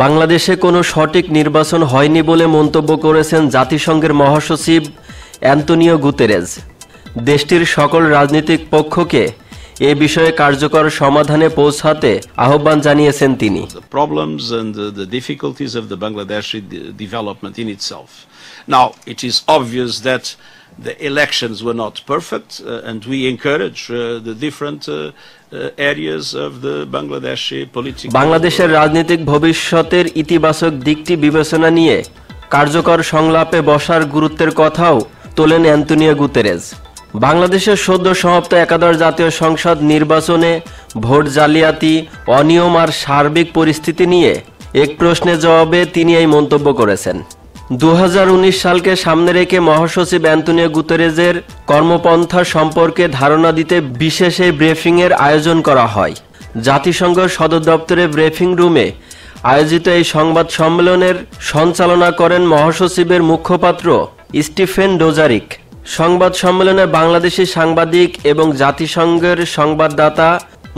বাংলাদেশে কোনো সঠিক নির্বাচন হয়নি বলে মন্তব্য করেছেন জাতিসংঘের মহাসচিব অ্যান্তোনিও গুতেরেস। দেশটির সকল রাজনৈতিক পক্ষকে এ বিষয়ে কার্যকর সমাধানে পৌঁছাতে আহ্বান জানিয়েছেন তিনি। Now, it is obvious that the elections were not perfect, and we encourage the different areas of the Bangladeshi political. বাংলাদেশের রাজনৈতিক ভবিষ্যতের ইতিবাচক দিকটি বিবেচনা নিয়ে কার্যকর সংলাপে বসার গুরুত্বের কথাও তোলেন অ্যান্তোনিও গুতেরেস। বাংলাদেশের সদ্য সমাপ্ত একাদশ জাতীয় সংসদ নির্বাচনে ভোট জালিয়াতি, অনিয়ম আর সার্বিক পরিস্থিতি নিয়ে এক প্রশ্নের জবাবে তিনি এই মন্তব্য করেছেন। 2019 সালকে সামনে রেখে মহাসচিব অ্যান্তোনিও গুতেরেজের কর্মপন্থা সম্পর্কে ধারণা দিতে বিশেষ এই ব্রিফিংয়ের আয়োজন করা হয়। জাতিসংঘ সদর দপ্তরের ব্রিফিং রুমে আয়োজিত এই সংবাদ সম্মেলনের সঞ্চালনা করেন মহাসচিবের মুখপাত্র স্টিফেন ডোজারিক। সংবাদ সম্মেলনে বাংলাদেশি সাংবাদিক এবং জাতিসংঘের সংবাদদাতা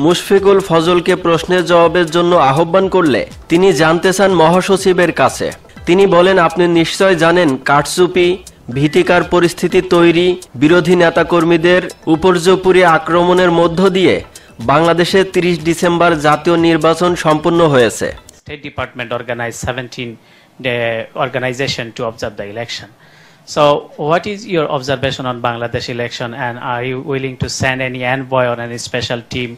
মুশফিকুল ফজলকে প্রশ্নের জবাবের জন্য আহ্বান করলে তিনি জানতে চান মহাসচিবের কাছে। তিনি বলেন, আপনি নিশ্চয় জানেন কারচুপি, ভীতিকর পরিস্থিতি তৈরি, বিরোধী নেতাকর্মীদের উপর্যুপরি আক্রমণের মধ্য দিয়ে বাংলাদেশে 30 ডিসেম্বর জাতীয় নির্বাচন সম্পন্ন হয়েছে। State Department organized 17-day organization to observe the election. So what is your observation on Bangladesh election, and are you willing to send any envoy or any special team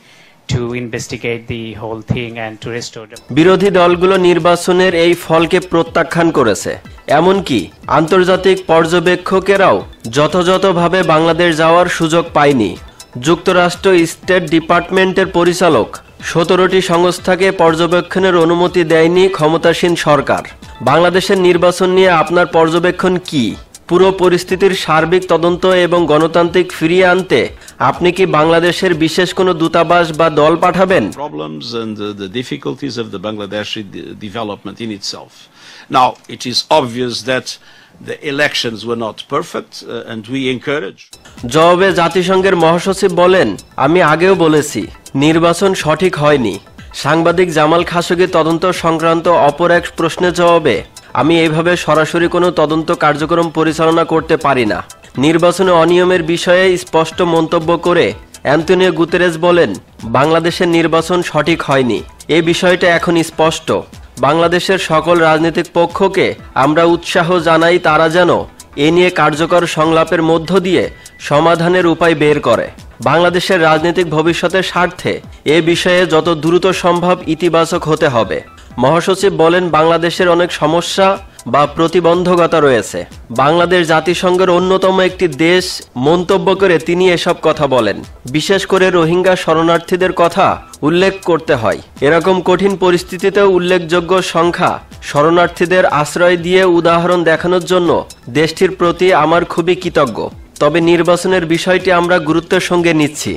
to investigate the whole thing and to restore them? বিরোধী দলগুলো নির্বাচনের এই ফলকে প্রত্যাখ্যান করেছে। এমনকি আন্তর্জাতিক পর্যবেক্ষকেরাও যথাযথভাবে বাংলাদেশ যাওয়ার সুযোগ পায়নি। যুক্তরাষ্ট্র স্টেট ডিপার্টমেন্টের পরিচালক 17টি সংস্থাকে পর্যবেক্ষণের অনুমতি দেয়নি ক্ষমতাসীন সরকার। বাংলাদেশের নির্বাচন নিয়ে আপনার পর্যবেক্ষণ কি? পুরো পরিস্থিতির সার্বিক তদন্ত এবং গণতান্ত্রিক ফিরিয়ে আনতে আপনি কি বাংলাদেশের বিশেষ কোনো দূতাবাস বা দল পাঠাবেন? Problems and the difficulties of the Bangladeshi development in itself. Now, it is obvious that the elections were not perfect, and we encourage. জবাবে জাতিসংঘের মহাসচিব বলেন, আমি আগেও বলেছি নির্বাচন সঠিক হয়নি। সাংবাদিক জামাল খাশোগি তদন্ত সংক্রান্ত অপর এক প্রশ্নের জবাবে আমি এইভাবে সরাসরি কোনো তদন্ত কার্যক্রম পরিচালনা করতে পারি না। নির্বাচনে অনিয়মের বিষয়ে স্পষ্ট মন্তব্য করে অ্যান্তোনিও গুতেরেস বলেন, বাংলাদেশের নির্বাচন সঠিক হয়নি, এই বিষয়টা এখন স্পষ্ট। বাংলাদেশের সকল রাজনৈতিক পক্ষকে আমরা উৎসাহ জানাই তারা যেন এ নিয়ে কার্যকর সংলাপের মধ্য দিয়ে সমাধানের উপায় বের করে। বাংলাদেশের রাজনৈতিক ভবিষ্যতের স্বার্থে এ বিষয়ে যত দ্রুত সম্ভব ইতিবাচক হতে হবে। মহাসচিব বলেন, বাংলাদেশের অনেক সমস্যা বা প্রতিবন্ধকতা রয়েছে। বাংলাদেশ জাতিসংঘের অন্যতম একটি দেশ মন্তব্য করে তিনি এসব কথা বলেন। বিশেষ করে রোহিঙ্গা শরণার্থীদের কথা উল্লেখ করতে হয়। এরকম কঠিন পরিস্থিতিতেও উল্লেখযোগ্য সংখ্যা শরণার্থীদের আশ্রয় দিয়ে উদাহরণ দেখানোর জন্য দেশটির প্রতি আমার খুবই কৃতজ্ঞ। তবে নির্বাচনের বিষয়টি আমরা গুরুত্বের সঙ্গে নিচ্ছি।